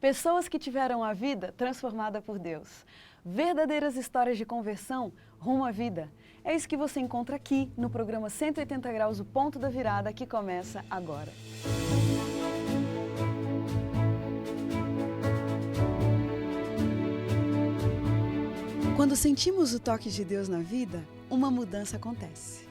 Pessoas que tiveram a vida transformada por Deus. Verdadeiras histórias de conversão rumo à vida. É isso que você encontra aqui no programa 180 Graus, o Ponto da Virada, que começa agora. Quando sentimos o toque de Deus na vida, uma mudança acontece.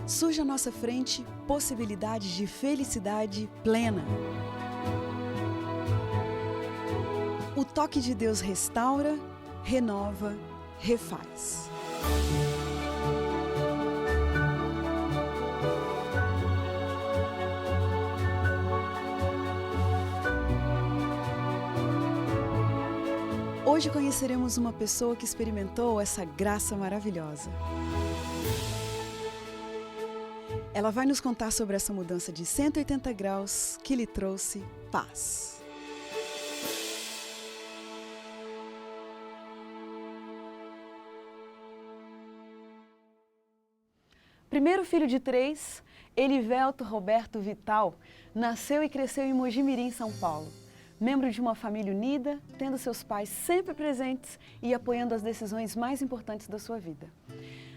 Surge à nossa frente possibilidades de felicidade plena. O toque de Deus restaura, renova, refaz. Hoje conheceremos uma pessoa que experimentou essa graça maravilhosa. Ela vai nos contar sobre essa mudança de 180 graus que lhe trouxe paz. Primeiro filho de 3, Elivelto Roberto Vital nasceu e cresceu em Mojimirim, São Paulo. Membro de uma família unida, tendo seus pais sempre presentes e apoiando as decisões mais importantes da sua vida.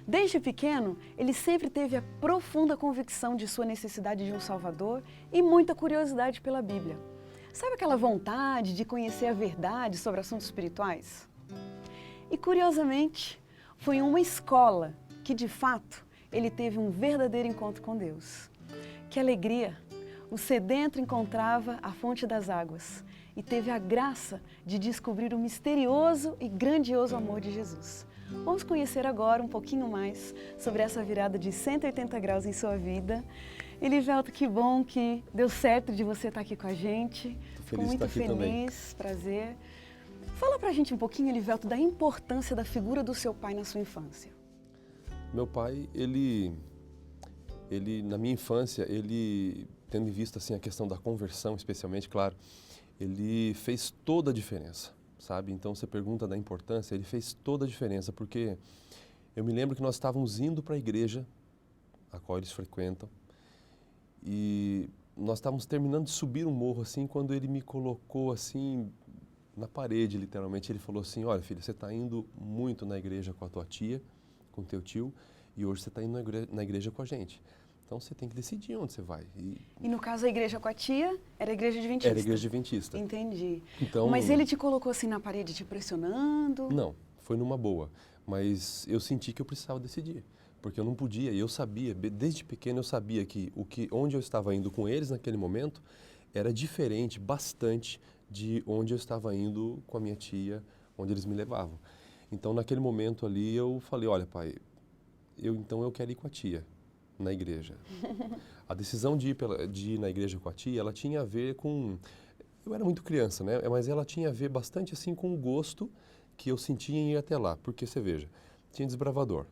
Desde pequeno, ele sempre teve a profunda convicção de sua necessidade de um Salvador e muita curiosidade pela Bíblia. Sabe aquela vontade de conhecer a verdade sobre assuntos espirituais? E curiosamente, foi em uma escola que, de fato, ele teve um verdadeiro encontro com Deus. Que alegria! O sedento encontrava a fonte das águas e teve a graça de descobrir o misterioso e grandioso amor de Jesus. Vamos conhecer agora um pouquinho mais sobre essa virada de 180 graus em sua vida. Elivelto, que bom que deu certo de você estar aqui com a gente. Fico muito feliz, prazer. Fala pra gente um pouquinho, Elivelto, da importância da figura do seu pai na sua infância. Meu pai, ele na minha infância, tendo em vista assim, a questão da conversão especialmente, claro, ele fez toda a diferença, sabe? Então você pergunta da importância, ele fez toda a diferença, porque eu me lembro que nós estávamos indo para a igreja, a qual eles frequentam, e nós estávamos terminando de subir um morro assim, quando ele me colocou assim na parede, literalmente. Ele falou assim: olha, filho, você está indo muito na igreja com a tua tia, com o teu tio, e hoje você está indo na igreja com a gente. Então você tem que decidir onde você vai. E no caso a igreja com a tia era a igreja adventista? Era a igreja adventista. Entendi. Então, mas ele te colocou assim na parede te pressionando? Não, foi numa boa. Mas eu senti que eu precisava decidir. Porque eu não podia, e eu sabia, desde pequeno eu sabia que onde eu estava indo com eles naquele momento era diferente bastante de onde eu estava indo com a minha tia, onde eles me levavam. Então naquele momento ali eu falei: olha, pai, eu quero ir com a tia na igreja. A decisão de ir na igreja com a tia, ela tinha a ver com... Eu era muito criança, né? Mas ela tinha a ver bastante assim com o gosto que eu sentia em ir até lá. Porque, você veja, tinha desbravador.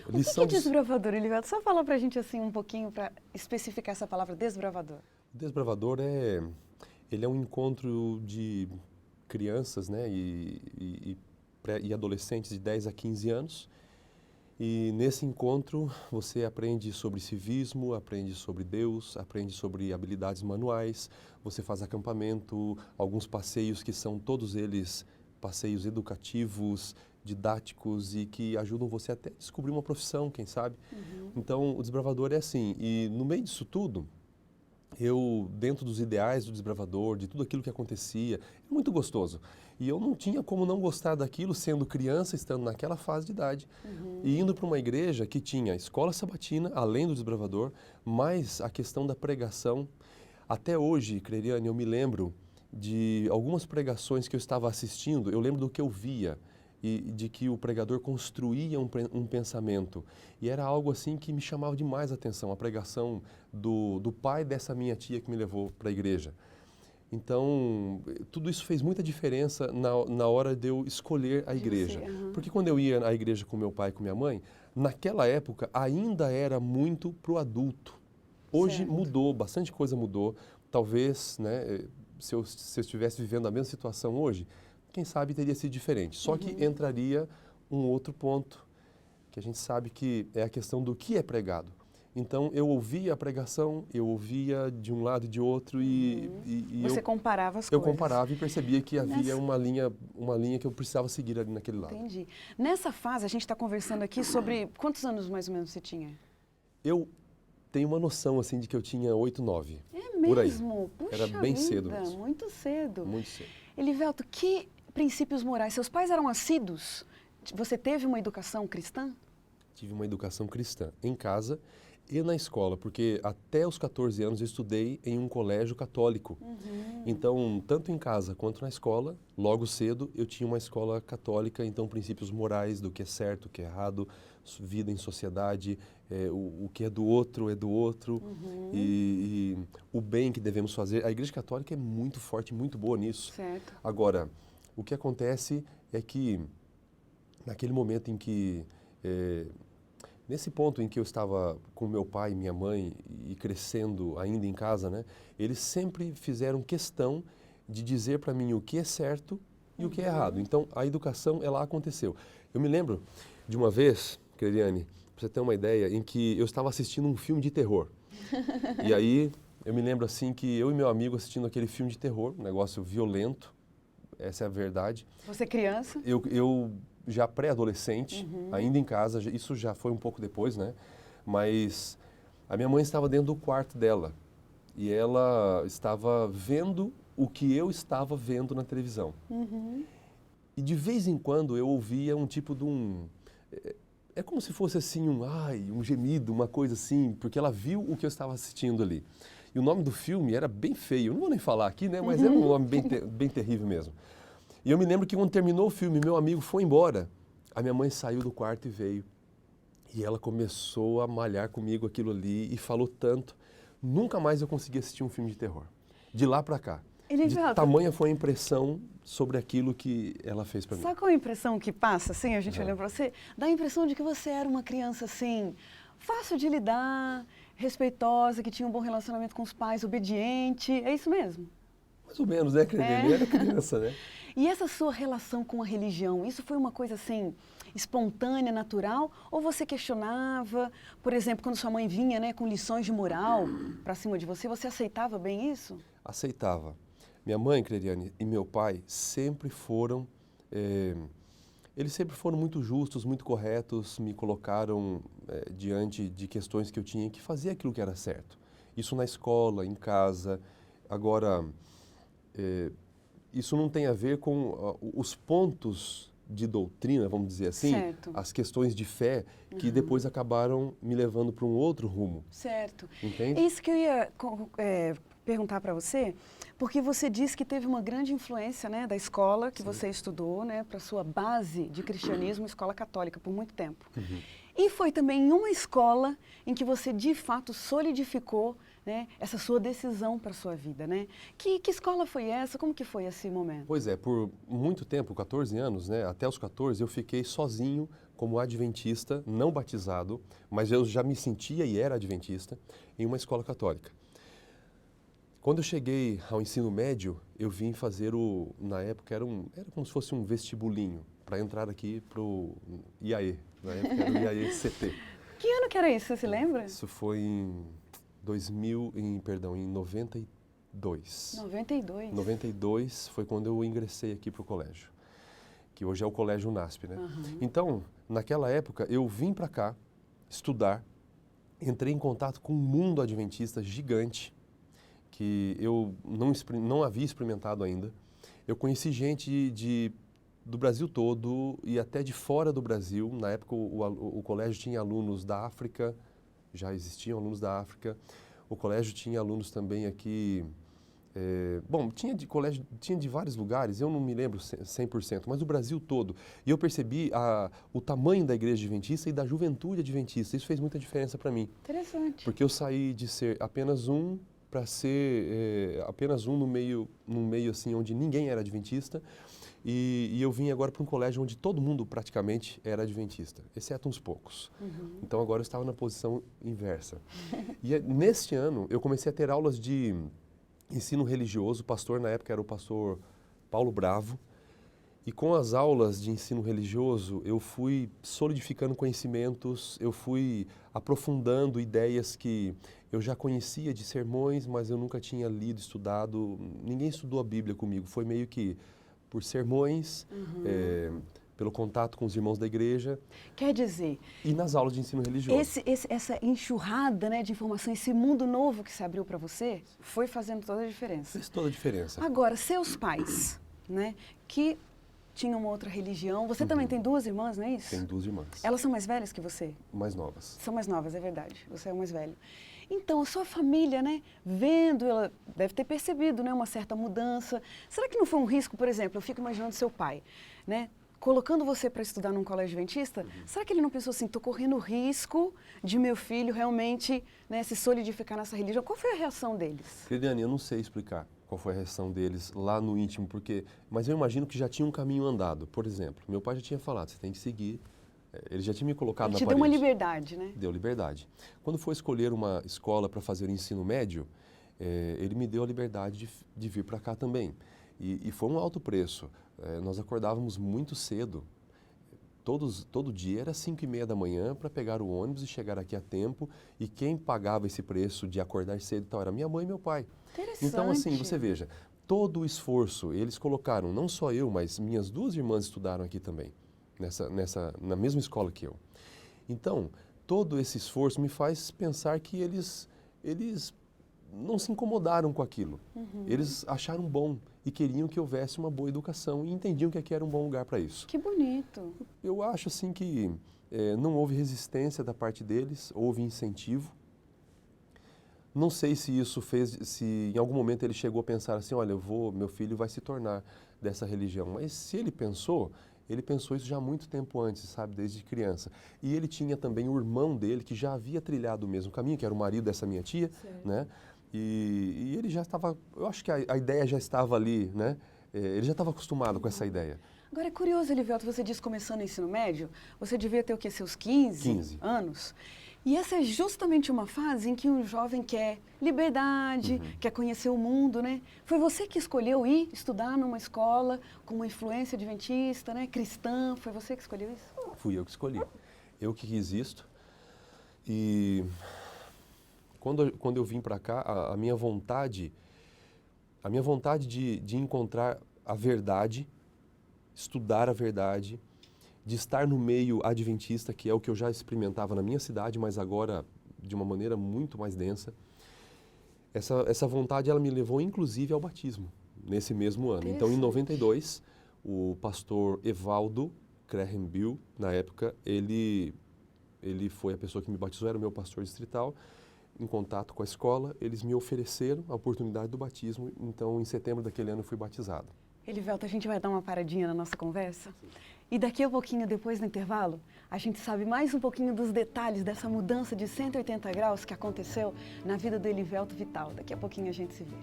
O que é desbravador, Elivelto? Só fala pra gente assim um pouquinho para especificar essa palavra, desbravador. O desbravador ele é um encontro de crianças, né? E adolescentes de 10 a 15 anos. E nesse encontro você aprende sobre civismo, aprende sobre Deus, aprende sobre habilidades manuais, você faz acampamento, alguns passeios que são todos eles passeios educativos, didáticos e que ajudam você até a descobrir uma profissão, quem sabe. Então o desbravador é assim, e no meio disso tudo, dentro dos ideais do desbravador, de tudo aquilo que acontecia, é muito gostoso. E eu não tinha como não gostar daquilo, sendo criança, estando naquela fase de idade, e indo para uma igreja que tinha escola sabatina, além do desbravador, mais a questão da pregação. Até hoje, Creriane, eu me lembro de algumas pregações que eu estava assistindo, eu lembro do que eu via, e de que o pregador construía um pensamento. E era algo assim que me chamava demais a atenção, a pregação do pai dessa minha tia que me levou para a igreja. Então, tudo isso fez muita diferença na hora de eu escolher a igreja. Porque quando eu ia à igreja com meu pai e com minha mãe, naquela época ainda era muito para o adulto. Hoje mudou, bastante coisa mudou. Talvez, né, se eu estivesse vivendo a mesma situação hoje, quem sabe teria sido diferente. Só que entraria um outro ponto, que a gente sabe que é a questão do que é pregado. Então, eu ouvia a pregação, eu ouvia de um lado e de outro e Você comparava as eu coisas. comparava e percebia que havia uma linha que eu precisava seguir ali naquele lado. Entendi. Nessa fase, a gente está conversando aqui sobre quantos anos mais ou menos você tinha? Eu tenho uma noção, assim, de que eu tinha 8, 9. É Por aí. mesmo? Puxa Era bem vida, cedo mesmo. muito cedo. Muito cedo. Elivelto, que princípios morais? Seus pais eram assíduos? Você teve uma educação cristã? Tive uma educação cristã em casa e na escola, porque até os 14 anos eu estudei em um colégio católico. Então, tanto em casa quanto na escola, logo cedo eu tinha uma escola católica, então princípios morais do que é certo, o que é errado, vida em sociedade, o que é do outro e o bem que devemos fazer. A Igreja Católica é muito forte, muito boa nisso. Certo. Agora, o que acontece é que naquele momento em que nesse ponto em que eu estava com meu pai e minha mãe e crescendo ainda em casa, né, eles sempre fizeram questão de dizer para mim o que é certo e o que é errado. Então, a educação, ela aconteceu. Eu me lembro de uma vez, Cleriane, para você ter uma ideia, em que eu estava assistindo um filme de terror. E aí, eu me lembro assim que eu e meu amigo assistindo aquele filme de terror, um negócio violento, essa é a verdade. Você criança? Eu já pré-adolescente, ainda em casa, isso já foi um pouco depois, né? Mas a minha mãe estava dentro do quarto dela e ela estava vendo o que eu estava vendo na televisão. E de vez em quando eu ouvia um tipo de um... É como se fosse assim um gemido, uma coisa assim, porque ela viu o que eu estava assistindo ali. E o nome do filme era bem feio, eu não vou nem falar aqui, né? Mas era um nome bem terrível mesmo. E eu me lembro que quando terminou o filme, meu amigo foi embora. A minha mãe saiu do quarto e veio. E ela começou a malhar comigo aquilo ali e falou tanto. Nunca mais eu consegui assistir um filme de terror. De lá pra cá. De tamanha foi a impressão sobre aquilo que ela fez pra mim. Sabe qual é a impressão que passa, assim, a gente olhando pra você? Dá a impressão de que você era uma criança, assim, fácil de lidar, respeitosa, que tinha um bom relacionamento com os pais, obediente. É isso mesmo? Mais ou menos, né, Cleriane? Era criança, né? E essa sua relação com a religião, isso foi uma coisa assim, espontânea, natural? Ou você questionava, por exemplo, quando sua mãe vinha, né, com lições de moral para cima de você, você aceitava bem isso? Aceitava. Minha mãe, Cleriane, e meu pai sempre foram, eles sempre foram muito justos, muito corretos, me colocaram diante de questões que eu tinha que fazer aquilo que era certo. Isso na escola, em casa. Agora, isso não tem a ver com os pontos de doutrina, vamos dizer assim, certo. As questões de fé que depois acabaram me levando para um outro rumo. Certo. Entende? É isso que eu ia perguntar para você, porque você disse que teve uma grande influência, né, da escola que você estudou, né, para sua base de cristianismo, escola católica, por muito tempo. E foi também em uma escola em que você, de fato, solidificou, né, essa sua decisão para a sua vida, né? Que escola foi essa? Como que foi esse momento? Pois é, por muito tempo, 14 anos, né, até os 14, eu fiquei sozinho como adventista, não batizado, mas eu já me sentia e era adventista, em uma escola católica. Quando eu cheguei ao ensino médio, eu vim fazer na época era como se fosse um vestibulinho, para entrar aqui para o IAE, na época era o IAE-CT. Que ano que era isso, você se lembra? Isso foi em 92. 92. 92 foi quando eu ingressei aqui para o colégio, que hoje é o Colégio UNASP, né? Então, naquela época, eu vim para cá estudar, entrei em contato com um mundo adventista gigante, que eu não havia experimentado ainda. Eu conheci gente do Brasil todo e até de fora do Brasil. Na época, o colégio tinha alunos da África, já existiam alunos da África. O colégio tinha alunos também aqui... tinha de vários lugares, eu não me lembro 100%, mas do Brasil todo. E eu percebi o tamanho da igreja adventista e da juventude adventista. Isso fez muita diferença para mim. Interessante. Porque eu saí de ser apenas um para ser apenas um num meio assim onde ninguém era adventista. E eu vim agora para um colégio onde todo mundo praticamente era adventista, exceto uns poucos. Então agora eu estava na posição inversa. E neste ano eu comecei a ter aulas de ensino religioso. O pastor na época era o pastor Paulo Bravo. E com as aulas de ensino religioso, eu fui solidificando conhecimentos, eu fui aprofundando ideias que eu já conhecia de sermões, mas eu nunca tinha lido, estudado. Ninguém estudou a Bíblia comigo, foi meio que por sermões, pelo contato com os irmãos da igreja. Quer dizer, e nas aulas de ensino religioso. Essa enxurrada, né, de informação, esse mundo novo que se abriu para você, foi fazendo toda a diferença. Fez toda a diferença. Agora, seus pais, né, que tinham uma outra religião, você também tem duas irmãs, não é isso? Tem 2 irmãs. Elas são mais velhas que você? Mais novas. São mais novas, é verdade. Você é o mais velho. Então, a sua família, né, vendo, ela deve ter percebido, né, uma certa mudança. Será que não foi um risco, por exemplo, eu fico imaginando seu pai, né, colocando você para estudar num colégio adventista, será que ele não pensou assim, estou correndo o risco de meu filho realmente, né, se solidificar nessa religião? Qual foi a reação deles? Eliane, eu não sei explicar qual foi a reação deles lá no íntimo, mas eu imagino que já tinha um caminho andado. Por exemplo, meu pai já tinha falado, você tem que seguir. Ele já tinha me colocado na parede. Ele te deu uma liberdade, né? Deu liberdade. Quando foi escolher uma escola para fazer o ensino médio, ele me deu a liberdade de vir para cá também. E foi um alto preço. Nós acordávamos muito cedo. Todo dia era 5h30 da manhã para pegar o ônibus e chegar aqui a tempo. E quem pagava esse preço de acordar cedo então, era minha mãe e meu pai. Interessante. Então, assim, você veja, todo o esforço eles colocaram, não só eu, mas minhas 2 irmãs estudaram aqui também, na mesma escola que eu. Então, todo esse esforço me faz pensar que eles não se incomodaram com aquilo. Eles acharam bom e queriam que houvesse uma boa educação e entendiam que aqui era um bom lugar para isso. Que bonito. Eu acho assim que não houve resistência da parte deles, houve incentivo. Não sei se isso se em algum momento ele chegou a pensar assim, olha, meu filho vai se tornar dessa religião. Mas se ele pensou isso já há muito tempo antes, sabe, desde criança. E ele tinha também o irmão dele que já havia trilhado o mesmo caminho, que era o marido dessa minha tia, né? E ele já estava, eu acho que a ideia já estava ali, né? Ele já estava acostumado com essa ideia. Agora é curioso, Elivelto, você disse começando o ensino médio, você devia ter o quê, seus 15 anos? E essa é justamente uma fase em que um jovem quer liberdade, quer conhecer o mundo, né? Foi você que escolheu ir estudar numa escola com uma influência adventista, né? Cristã, foi você que escolheu isso? Fui eu que escolhi. Eu que quis isto. E quando eu vim para cá, a minha vontade de encontrar a verdade, estudar a verdade, de estar no meio adventista, que é o que eu já experimentava na minha cidade, mas agora de uma maneira muito mais densa. Essa vontade ela me levou inclusive ao batismo, nesse mesmo ano. Então, em 92, o pastor Evaldo Crahenbill, na época, ele foi a pessoa que me batizou, era o meu pastor distrital. Em contato com a escola, eles me ofereceram a oportunidade do batismo. Então, em setembro daquele ano, eu fui batizado. Elivelto, a gente vai dar uma paradinha na nossa conversa? E daqui a pouquinho, depois do intervalo, a gente sabe mais um pouquinho dos detalhes dessa mudança de 180 graus que aconteceu na vida do Elivelto Vital. Daqui a pouquinho a gente se vê.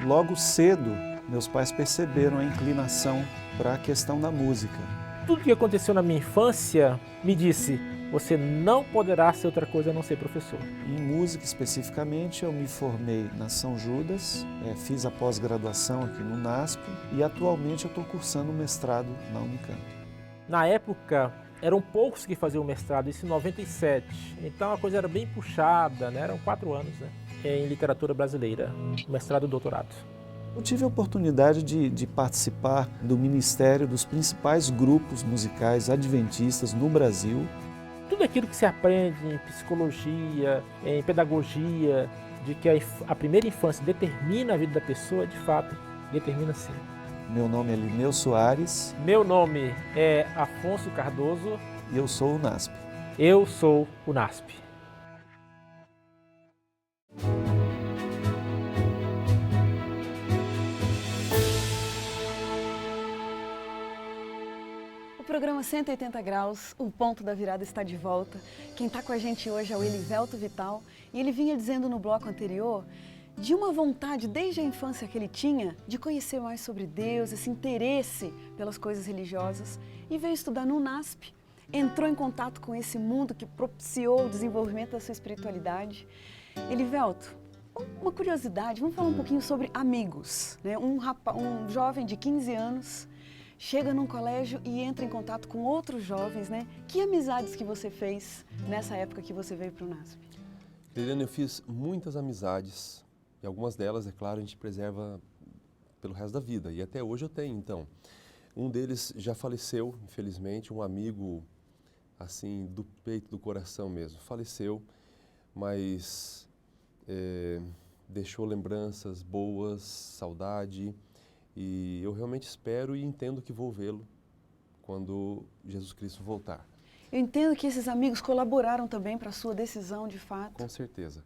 Logo cedo, meus pais perceberam a inclinação para a questão da música. Tudo que aconteceu na minha infância me disse, você não poderá ser outra coisa a não ser professor. Em música especificamente, eu me formei na São Judas, fiz a pós-graduação aqui no NASP e atualmente eu estou cursando o mestrado na Unicamp. Na época, eram poucos que faziam o mestrado, isso em 97, então a coisa era bem puxada, né? Eram 4 anos, né? Em literatura brasileira, mestrado e doutorado. Eu tive a oportunidade de participar do ministério dos principais grupos musicais adventistas no Brasil. Tudo aquilo que se aprende em psicologia, em pedagogia, de que a primeira infância determina a vida da pessoa, de fato, determina sim. Meu nome é Lineu Soares. Meu nome é Afonso Cardoso. E eu sou o NASP. Eu sou o NASP. O programa 180 Graus, o ponto da virada está de volta. Quem está com a gente hoje é o Elivelto Vital e ele vinha dizendo no bloco anterior de uma vontade desde a infância que ele tinha de conhecer mais sobre Deus, esse interesse pelas coisas religiosas e veio estudar no NASP. entrou em contato com esse mundo que propiciou o desenvolvimento da sua espiritualidade. Elivelto, uma curiosidade, vamos falar um pouquinho sobre amigos, né? Um jovem de 15 anos chega num colégio e entra em contato com outros jovens, né? Que amizades que você fez nessa época que você veio para o NASP? Liliana, eu fiz muitas amizades e algumas delas, é claro, a gente preserva pelo resto da vida e até hoje eu tenho, então. Um deles já faleceu, infelizmente, um amigo, assim, do peito, do coração mesmo, faleceu, mas deixou lembranças boas, saudade, e eu realmente espero e entendo que vou vê-lo quando Jesus Cristo voltar. Eu entendo que esses amigos colaboraram também para a sua decisão, de fato. Com certeza.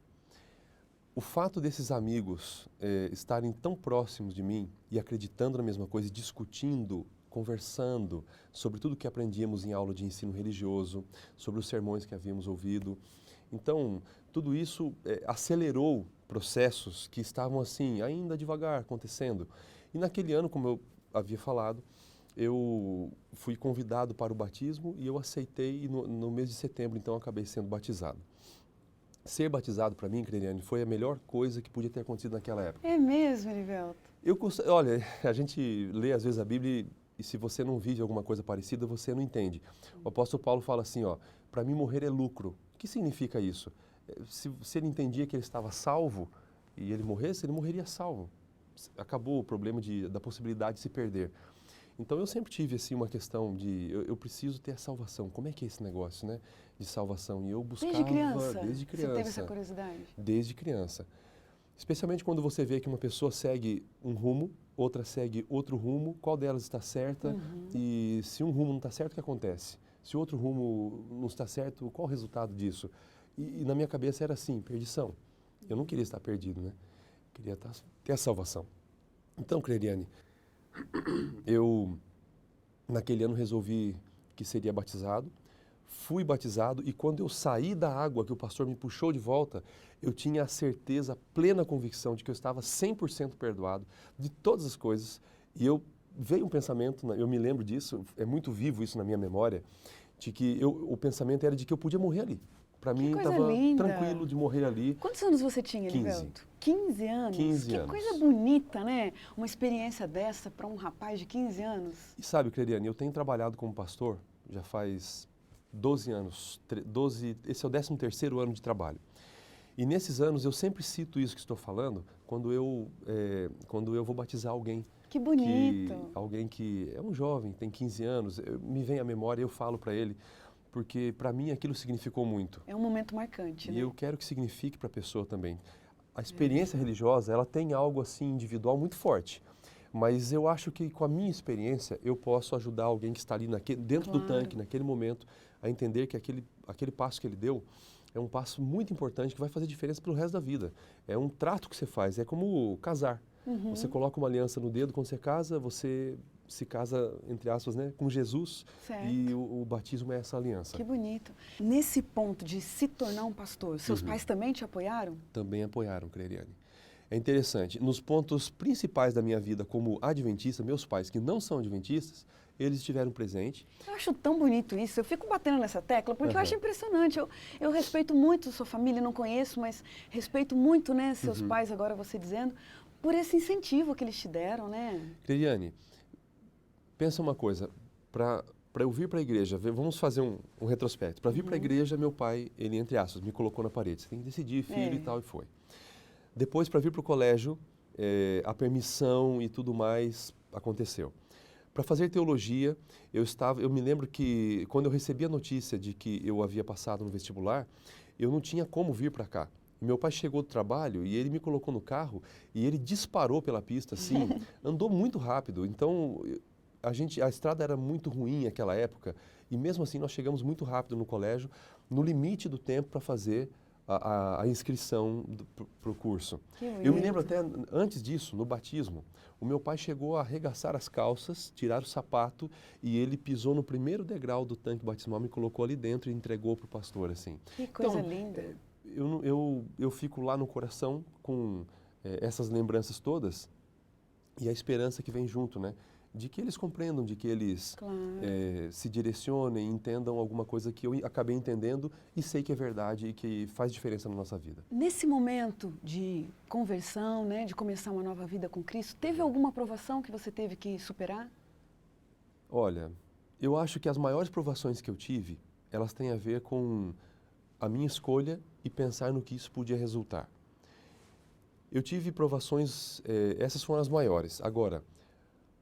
O fato desses amigos estarem tão próximos de mim e acreditando na mesma coisa, discutindo, conversando sobre tudo que aprendíamos em aula de ensino religioso, sobre os sermões que havíamos ouvido. Então, tudo isso acelerou processos que estavam assim, ainda devagar acontecendo. E naquele ano, como eu havia falado, eu fui convidado para o batismo e eu aceitei e no mês de setembro, então, eu acabei sendo batizado. Ser batizado para mim, Creliane, foi a melhor coisa que podia ter acontecido naquela época. É mesmo, Elivelto? Olha, a gente lê às vezes a Bíblia e se você não vive alguma coisa parecida, você não entende. O apóstolo Paulo fala assim, para mim morrer é lucro. O que significa isso? Se ele entendia que ele estava salvo e ele morresse, ele morreria salvo. Acabou o problema da possibilidade de se perder. Então eu sempre tive assim uma questão de eu preciso ter a salvação. Como é que é esse negócio, né, de salvação? E eu buscava desde criança. Desde criança. Você teve essa curiosidade? Desde criança. Especialmente quando você vê que uma pessoa segue um rumo, outra segue outro rumo, qual delas está certa? E se um rumo não está certo, o que acontece? Se o outro rumo não está certo, qual o resultado disso? E na minha cabeça era assim, perdição. Eu não queria estar perdido, né? Queria ter a salvação. Então, Creliane, eu naquele ano resolvi que seria batizado, fui batizado e quando eu saí da água que o pastor me puxou de volta, eu tinha a certeza, a plena convicção de que eu estava 100% perdoado de todas as coisas. E veio um pensamento, eu me lembro disso, é muito vivo isso na minha memória, de que o pensamento era de que eu podia morrer ali. Para mim estava tranquilo de morrer ali. Quantos anos você tinha, 15. Elivelto? 15 anos? 15 Que anos. coisa bonita, né? Uma experiência dessa para um rapaz de 15 anos. E sabe, Creliane, eu tenho trabalhado como pastor já faz 12 anos, esse é o 13º ano de trabalho. E nesses anos eu sempre cito isso que estou falando quando eu vou batizar alguém. Que bonito! Alguém que é um jovem, tem 15 anos, me vem à memória e eu falo para ele, porque para mim aquilo significou muito. É um momento marcante, E né? eu quero que signifique para a pessoa também. A experiência religiosa, ela tem algo assim individual muito forte. Mas eu acho que com a minha experiência eu posso ajudar alguém que está ali dentro do tanque, naquele momento, a entender que aquele passo que ele deu é um passo muito importante que vai fazer diferença pelo resto da vida. É um trato que você faz, é como casar. Você coloca uma aliança no dedo, quando você casa, você se casa, entre aspas, né, com Jesus. Certo. E o batismo é essa aliança. Que bonito. Nesse ponto de se tornar um pastor, seus pais também te apoiaram? Também apoiaram, Creliane. É interessante, nos pontos principais da minha vida como adventista, meus pais que não são adventistas, eles estiveram presentes. Eu acho tão bonito isso, eu fico batendo nessa tecla porque eu acho impressionante. Eu respeito muito sua família, não conheço, mas respeito muito, né, seus pais, agora você dizendo, por esse incentivo que eles te deram, né? Creliane, pensa uma coisa, para eu vir para a igreja, vamos fazer um retrospecto. Para vir para a igreja, meu pai, ele, entre aspas, me colocou na parede. Você tem que decidir, filho e tal, e foi. Depois, para vir para o colégio, a permissão e tudo mais aconteceu. Para fazer teologia, eu me lembro que quando eu recebi a notícia de que eu havia passado no vestibular, eu não tinha como vir para cá. Meu pai chegou do trabalho e ele me colocou no carro e ele disparou pela pista, assim, andou muito rápido. Então, a estrada era muito ruim naquela época e mesmo assim nós chegamos muito rápido no colégio, no limite do tempo para fazer a inscrição para o curso. Eu me lembro até antes disso, no batismo, o meu pai chegou a arregaçar as calças, tirar o sapato e ele pisou no primeiro degrau do tanque batismal, me colocou ali dentro e entregou para o pastor, assim. Que coisa linda! Eu fico lá no coração com essas lembranças todas e a esperança que vem junto, né? de que eles compreendam, de que eles Claro. se direcionem, entendam alguma coisa que eu acabei entendendo e sei que é verdade e que faz diferença na nossa vida. Nesse momento de conversão, né, de começar uma nova vida com Cristo, teve alguma provação que você teve que superar? Olha, eu acho que as maiores provações que eu tive, elas têm a ver com a minha escolha e pensar no que isso podia resultar. Eu tive provações, essas foram as maiores. Agora,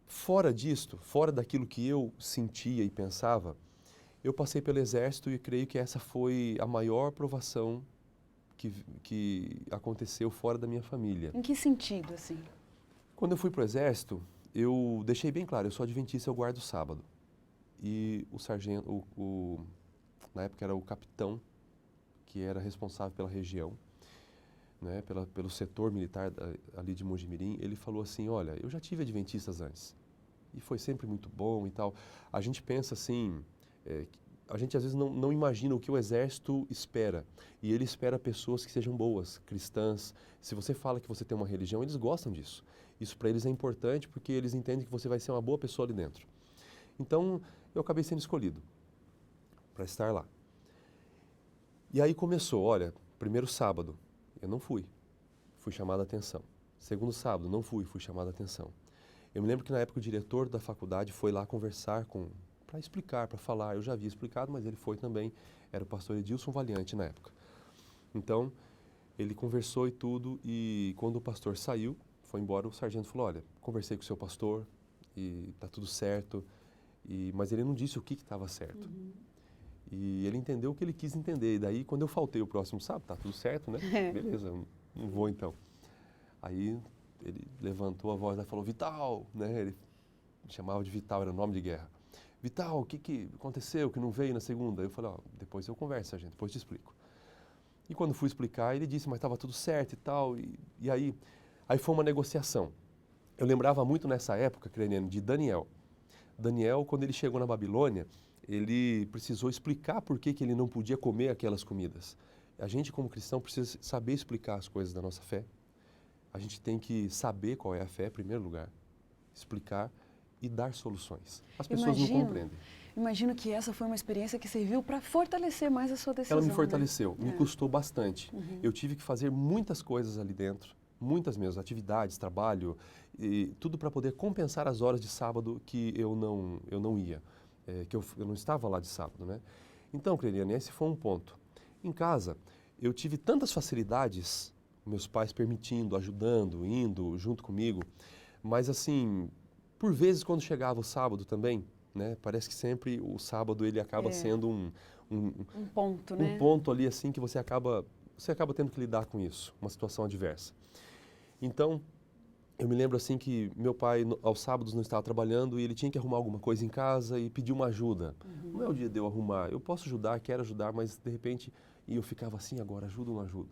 fora disto, fora daquilo que eu sentia e pensava, eu passei pelo exército e creio que essa foi a maior provação que aconteceu fora da minha família. Em que sentido, assim? Quando eu fui para o exército, eu deixei bem claro, eu sou adventista, eu guardo o sábado. E o sargento, na época era o capitão, que era responsável pela região, né, pelo setor militar ali de Mojimirim, ele falou assim, olha, eu já tive adventistas antes, e foi sempre muito bom e tal. A gente pensa assim, a gente às vezes não imagina o que o exército espera, e ele espera pessoas que sejam boas, cristãs. Se você fala que você tem uma religião, eles gostam disso. Isso para eles é importante porque eles entendem que você vai ser uma boa pessoa ali dentro. Então, eu acabei sendo escolhido para estar lá. E aí começou, olha, primeiro sábado, eu não fui chamado a atenção. Segundo sábado, não fui chamado a atenção. Eu me lembro que na época o diretor da faculdade foi lá conversar para explicar, para falar. Eu já havia explicado, mas ele foi também, era o pastor Edilson Valiante na época. Então, ele conversou e tudo, e quando o pastor saiu, foi embora, o sargento falou, olha, conversei com o seu pastor e tá tudo certo, mas ele não disse o que estava certo. Uhum. E ele entendeu o que ele quis entender. E daí, quando eu faltei o próximo sábado, tá tudo certo, né? Beleza, não vou então. Aí ele levantou a voz e falou, Vital, né? Ele me chamava de Vital, era o nome de guerra. Vital, o que aconteceu que não veio na segunda? Eu falei, ó, depois eu converso, sargento, depois te explico. E quando fui explicar, ele disse, mas estava tudo certo e tal. E aí foi uma negociação. Eu lembrava muito nessa época, Creniano, de Daniel. Daniel, quando ele chegou na Babilônia, ele precisou explicar por que ele não podia comer aquelas comidas. A gente, como cristão, precisa saber explicar as coisas da nossa fé. A gente tem que saber qual é a fé, em primeiro lugar, explicar e dar soluções. As pessoas não compreendem. Imagino que essa foi uma experiência que serviu para fortalecer mais a sua decisão. Ela me fortaleceu, né? me custou bastante. Uhum. Eu tive que fazer muitas coisas ali dentro, muitas mesmo, atividades, trabalho, e tudo para poder compensar as horas de sábado que eu não ia. Que eu não estava lá de sábado, né? Então, Cleliane, esse foi um ponto. Em casa, eu tive tantas facilidades, meus pais permitindo, ajudando, indo junto comigo, mas assim, por vezes quando chegava o sábado também, né? Parece que sempre o sábado ele acaba sendo um ponto, né? Um ponto ali assim que você acaba tendo que lidar com isso, uma situação adversa. Então, eu me lembro assim que meu pai, aos sábados, não estava trabalhando e ele tinha que arrumar alguma coisa em casa e pediu uma ajuda. Uhum. Não é o dia de eu arrumar, eu posso ajudar, quero ajudar, mas de repente, e eu ficava assim, agora ajuda ou não ajuda?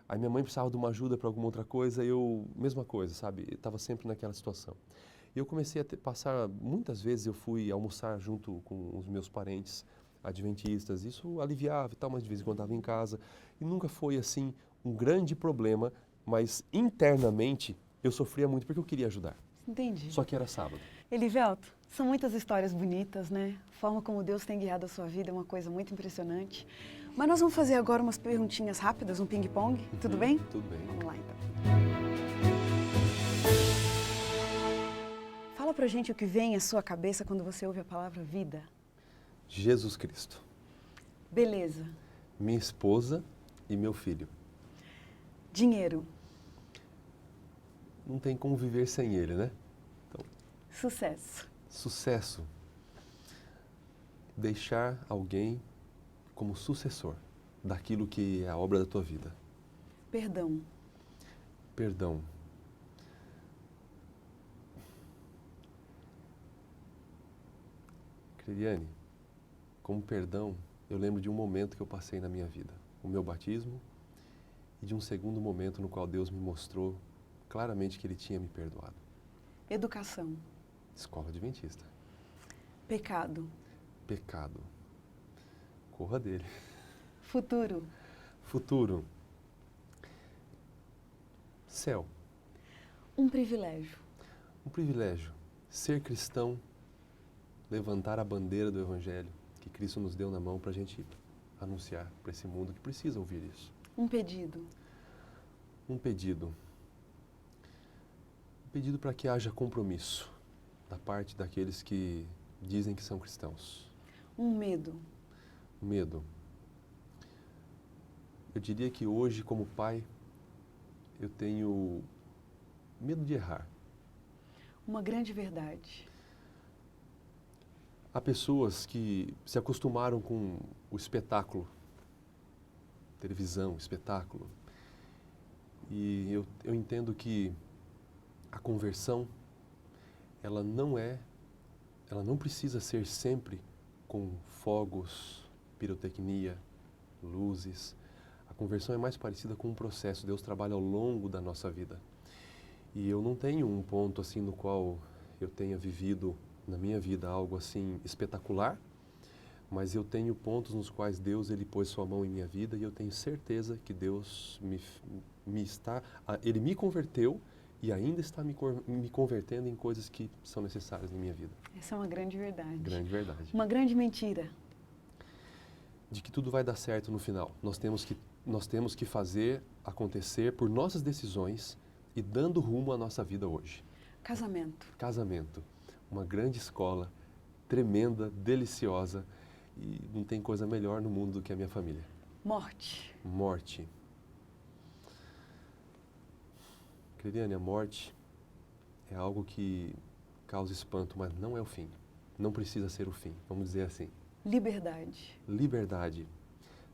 Aí minha mãe precisava de uma ajuda para alguma outra coisa, mesma coisa, sabe? Eu estava sempre naquela situação. E eu comecei a passar, muitas vezes eu fui almoçar junto com os meus parentes adventistas, isso aliviava e tal, mas de vez em quando estava em casa. E nunca foi assim um grande problema, mas internamente eu sofria muito porque eu queria ajudar. Entendi. Só que era sábado. Elivelto, são muitas histórias bonitas, né? A forma como Deus tem guiado a sua vida é uma coisa muito impressionante. Mas nós vamos fazer agora umas perguntinhas rápidas, um ping-pong. Tudo bem? Tudo bem. Vamos lá, então. Fala pra gente o que vem à sua cabeça quando você ouve a palavra vida. Jesus Cristo. Beleza. Minha esposa e meu filho. Dinheiro. Não tem como viver sem ele, né? Então, Sucesso. sucesso. Deixar alguém como sucessor daquilo que é a obra da tua vida. Perdão. Perdão. Creliane, como perdão, eu lembro de um momento que eu passei na minha vida. O meu batismo e de um segundo momento no qual Deus me mostrou claramente que Ele tinha me perdoado. Educação. Escola adventista. Pecado. Pecado. Corra dele. Futuro. Futuro. Céu. Um privilégio. Um privilégio. ser cristão, levantar a bandeira do Evangelho que Cristo nos deu na mão para a gente anunciar para esse mundo que precisa ouvir isso. Um pedido. Um pedido. Um pedido para que haja compromisso da parte daqueles que dizem que são cristãos. Um medo. Medo. Eu diria que hoje, como pai, eu tenho medo de errar. Uma grande verdade. Há pessoas que se acostumaram com o espetáculo, televisão, espetáculo. E eu entendo que a conversão, ela não precisa ser sempre com fogos, pirotecnia, luzes. A conversão é mais parecida com um processo. Deus trabalha ao longo da nossa vida. E eu não tenho um ponto assim no qual eu tenha vivido na minha vida algo assim espetacular, mas eu tenho pontos nos quais Deus ele pôs sua mão em minha vida e eu tenho certeza que Deus ele me converteu e ainda está me convertendo em coisas que são necessárias na minha vida. Essa é uma grande verdade. Grande verdade. Uma grande mentira. De que tudo vai dar certo no final. Nós temos que fazer acontecer por nossas decisões e dando rumo à nossa vida hoje. Casamento. Casamento. Uma grande escola, tremenda, deliciosa, e não tem coisa melhor no mundo do que a minha família. Morte. Morte. Cleriane, a morte é algo que causa espanto, mas não é o fim. Não precisa ser o fim, vamos dizer assim. Liberdade. Liberdade.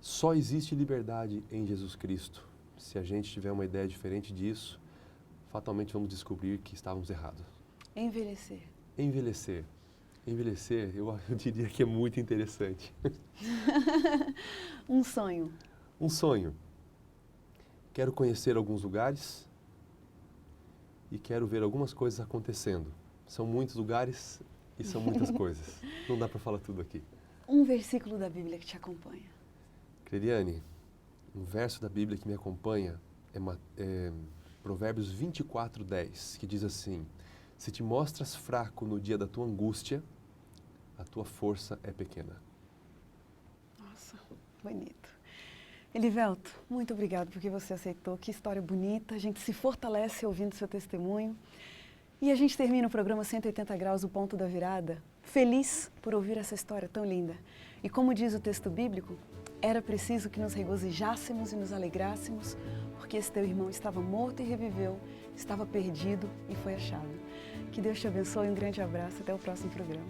Só existe liberdade em Jesus Cristo. Se a gente tiver uma ideia diferente disso, fatalmente vamos descobrir que estávamos errados. Envelhecer. Envelhecer. Envelhecer, eu diria que é muito interessante. Um sonho. Um sonho. Quero conhecer alguns lugares e quero ver algumas coisas acontecendo. São muitos lugares e são muitas coisas. Não dá para falar tudo aqui. Um versículo da Bíblia que te acompanha. Cleriane, um verso da Bíblia que me acompanha é Provérbios 24:10, que diz assim: se te mostras fraco no dia da tua angústia, a tua força é pequena. Nossa, bonito. Elivelto, muito obrigado porque você aceitou. Que história bonita. A gente se fortalece ouvindo seu testemunho. E a gente termina o programa 180 Graus, o ponto da virada, feliz por ouvir essa história tão linda. E como diz o texto bíblico, era preciso que nos regozijássemos e nos alegrássemos, porque esse teu irmão estava morto e reviveu, estava perdido e foi achado. Que Deus te abençoe, um grande abraço, até o próximo programa.